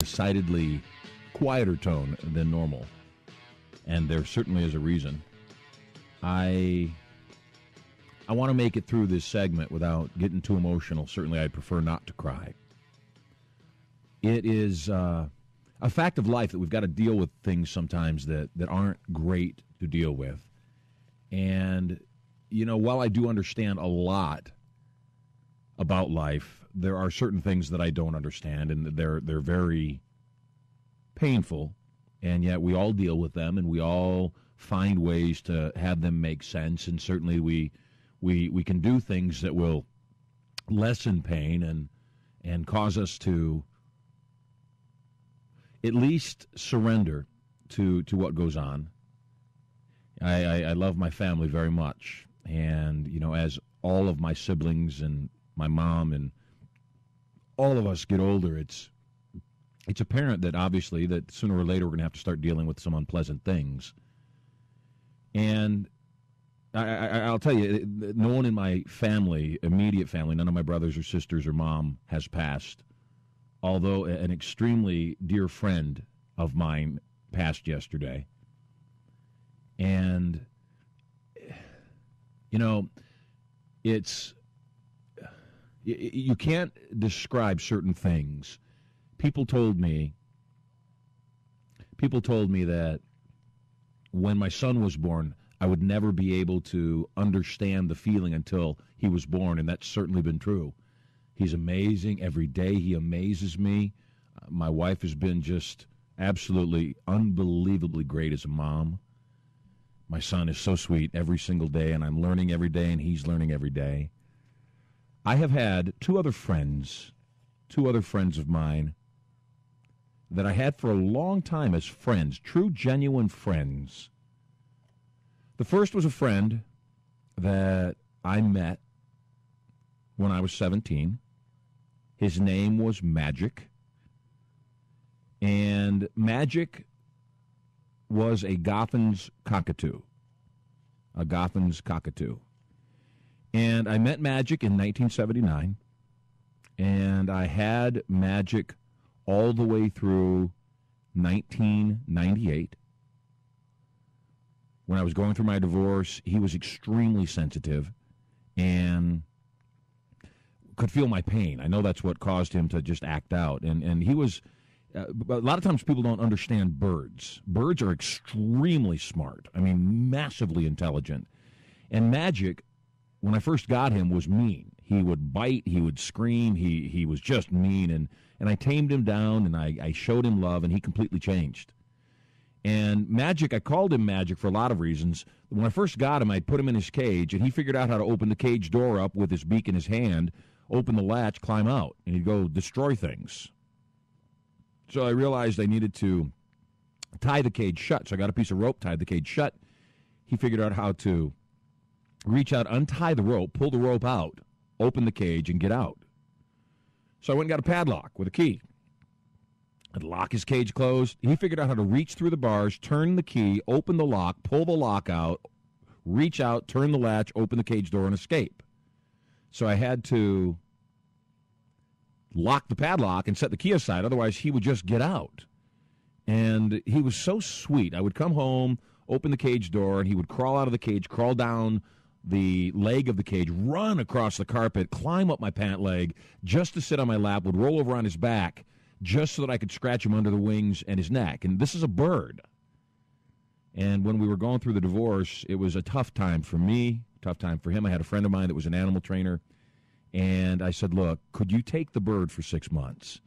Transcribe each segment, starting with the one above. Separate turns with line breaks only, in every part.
decidedly quieter tone than normal, and there certainly is a reason. I want to make it through this segment without getting too emotional. Certainly, I'd prefer not to cry. It is a fact of life that we've got to deal with things sometimes that aren't great to deal with. And, you know, while I do understand a lot about life, there are certain things that I don't understand, and they're very painful, and yet we all deal with them, and we all find ways to have them make sense, and certainly we can do things that will lessen pain and cause us to at least surrender to what goes on. I love my family very much, and, you know, as all of my siblings and my mom and all of us get older, it's apparent that obviously that sooner or later we're going to have to start dealing with some unpleasant things. And I'll tell you, no one in my family, immediate family, none of my brothers or sisters or mom has passed, although an extremely dear friend of mine passed yesterday. And, you know, you can't describe certain things. People told me that when my son was born, I would never be able to understand the feeling until he was born, and that's certainly been true. He's amazing. Every day he amazes me. My wife has been just absolutely unbelievably great as a mom. My son is so sweet every single day, and I'm learning every day, and he's learning every day. I have had two other friends of mine that I had for a long time as friends, true, genuine friends. The first was a friend that I met when I was 17. His name was Magic. And Magic was a Gotham's cockatoo. And I met Magic in 1979, and I had Magic all the way through 1998. When I was going through my divorce, he was extremely sensitive and could feel my pain. I know that's what caused him to just act out. And he was, a lot of times people don't understand birds. Birds are extremely smart. I mean, massively intelligent. And Magic, when I first got him, was mean. He would bite, he would scream, he was just mean. And I tamed him down, and I showed him love, and he completely changed. And Magic, I called him Magic for a lot of reasons. When I first got him, I put him in his cage, and he figured out how to open the cage door up with his beak in his hand, open the latch, climb out, and he'd go destroy things. So I realized I needed to tie the cage shut. So I got a piece of rope, tied the cage shut. He figured out how to reach out, untie the rope, pull the rope out, open the cage, and get out. So I went and got a padlock with a key. I'd lock his cage closed. He figured out how to reach through the bars, turn the key, open the lock, pull the lock out, reach out, turn the latch, open the cage door, and escape. So I had to lock the padlock and set the key aside. Otherwise, he would just get out. And he was so sweet. I would come home, open the cage door, and he would crawl out of the cage, crawl down the leg of the cage, run across the carpet, climb up my pant leg, just to sit on my lap, would roll over on his back, just so that I could scratch him under the wings and his neck. And this is a bird. And when we were going through the divorce, it was a tough time for me, tough time for him. I had a friend of mine that was an animal trainer, and I said, look, could you take the bird for 6 months?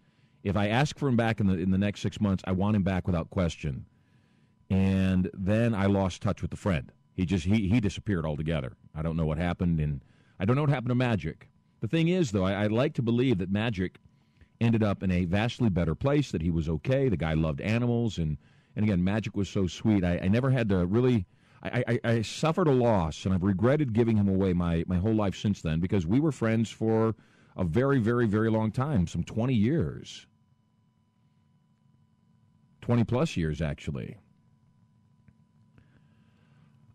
If I ask for him back in the next 6 months, I want him back without question. And then I lost touch with the friend. He disappeared altogether. I don't know what happened, and I don't know what happened to Magic. The thing is, though, I'd like to believe that Magic ended up in a vastly better place, that he was okay. The guy loved animals, and again, Magic was so sweet. I never had to really, I suffered a loss, and I've regretted giving him away my whole life since then, because we were friends for a very, very, very long time, some 20 years. 20-plus years, actually.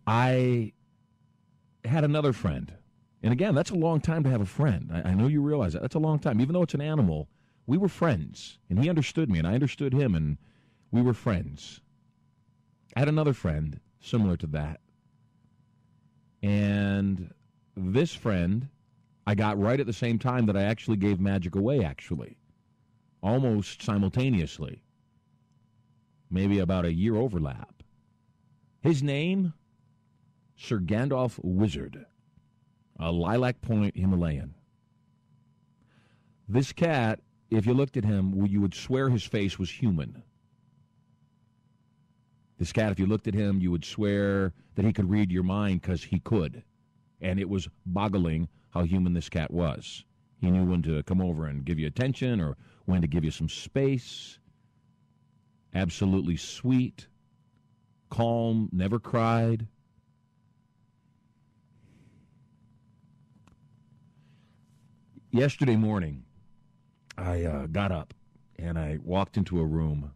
I had another friend. And again, that's a long time to have a friend. I know you realize that. That's a long time. Even though it's an animal, we were friends, and he understood me, and I understood him, and we were friends. I had another friend similar to that. And this friend I got right at the same time that I actually gave magic away, actually. Almost simultaneously. Maybe about a year overlap. His name, Sir Gandolf Wizard, a Lilac Point Himalayan. This cat, if you looked at him, you would swear his face was human. This cat, if you looked at him, you would swear that he could read your mind because he could. And it was boggling how human this cat was. He knew when to come over and give you attention or when to give you some space. Absolutely sweet, calm, never cried. Yesterday morning, I got up and I walked into a room,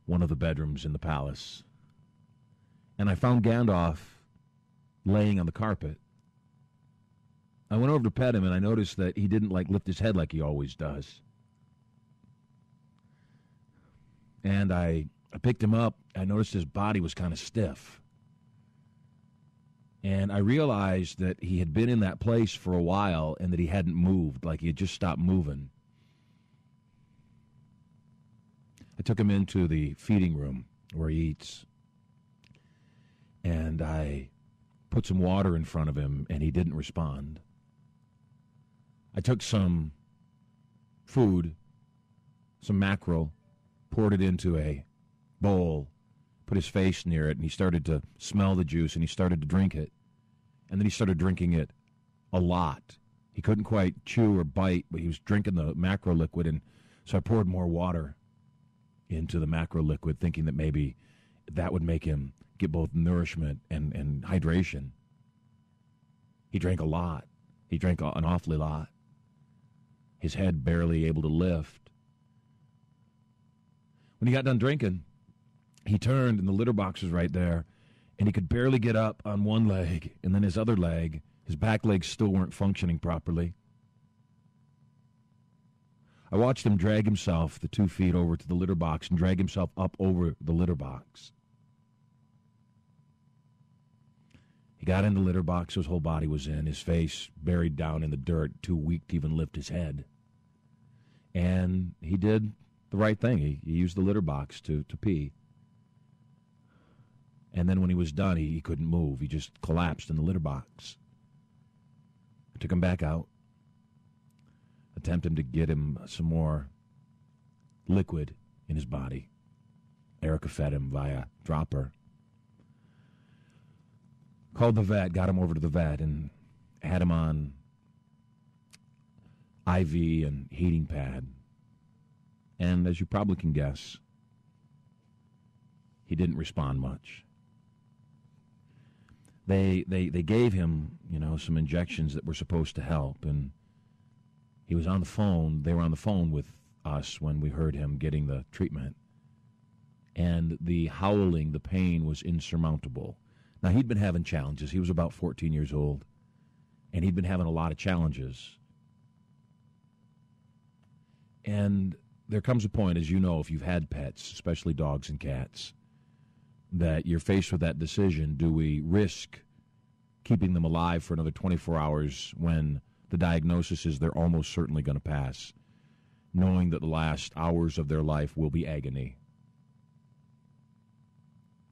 one of the bedrooms in the palace, and I found Gandalf laying on the carpet. I went over to pet him, and I noticed that he didn't lift his head like he always does. And I picked him up. I noticed his body was kind of stiff. And I realized that he had been in that place for a while and that he hadn't moved, like he had just stopped moving. I took him into the feeding room where he eats. And I put some water in front of him, and he didn't respond. I took some food, some mackerel, poured it into a bowl, put his face near it, and he started to smell the juice, and he started to drink it. And then he started drinking it a lot. He couldn't quite chew or bite, but he was drinking the mackerel liquid, and so I poured more water into the mackerel liquid, thinking that maybe that would make him get both nourishment and hydration. He drank a lot. He drank an awfully lot. His head barely able to lift. When he got done drinking, he turned, and the litter box was right there, and he could barely get up on one leg, and then his other leg, his back legs still weren't functioning properly. I watched him drag himself the 2 feet over to the litter box and drag himself up over the litter box. He got in the litter box, his whole body was in, his face buried down in the dirt, too weak to even lift his head. And he did the right thing. He used the litter box to pee. And then when he was done, he couldn't move. He just collapsed in the litter box. I took him back out, attempted to get him some more liquid in his body. Erica fed him via dropper. Called the vet, got him over to the vet, and had him on IV and heating pad. And as you probably can guess, he didn't respond much. They gave him, some injections that were supposed to help, and he was on the phone. They were on the phone with us when we heard him getting the treatment. And the howling, the pain was insurmountable. Now, he'd been having challenges. He was about 14 years old, and he'd been having a lot of challenges. And there comes a point, as you know, if you've had pets, especially dogs and cats, that you're faced with that decision. Do we risk keeping them alive for another 24 hours when the diagnosis is they're almost certainly going to pass, knowing that the last hours of their life will be agony?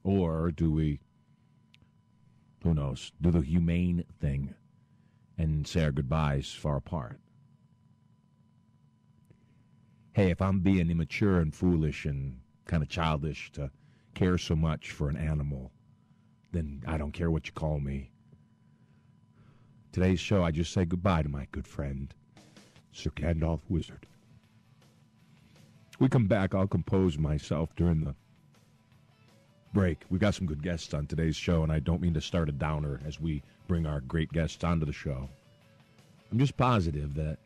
Or do we, who knows, do the humane thing and say our goodbyes far apart? Hey, if I'm being immature and foolish and kind of childish to care so much for an animal, then I don't care what you call me. Today's show, I just say goodbye to my good friend, Sir Gandolf Wizard. We come back, I'll compose myself during the break. We've got some good guests on today's show, and I don't mean to start a downer as we bring our great guests onto the show. I'm just positive that,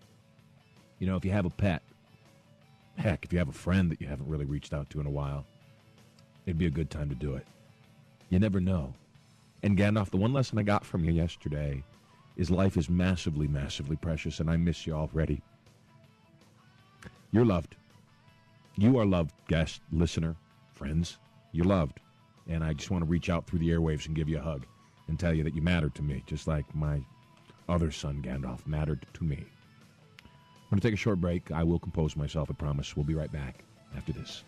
if you have a pet, heck, if you have a friend that you haven't really reached out to in a while, it'd be a good time to do it. You never know. And Gandalf, the one lesson I got from you yesterday is life is massively, massively precious, and I miss you already. You're loved. You are loved, guest, listener, friends. You're loved. And I just want to reach out through the airwaves and give you a hug and tell you that you mattered to me, just like my other son, Gandolf, mattered to me. I'm going to take a short break. I will compose myself, I promise. We'll be right back after this.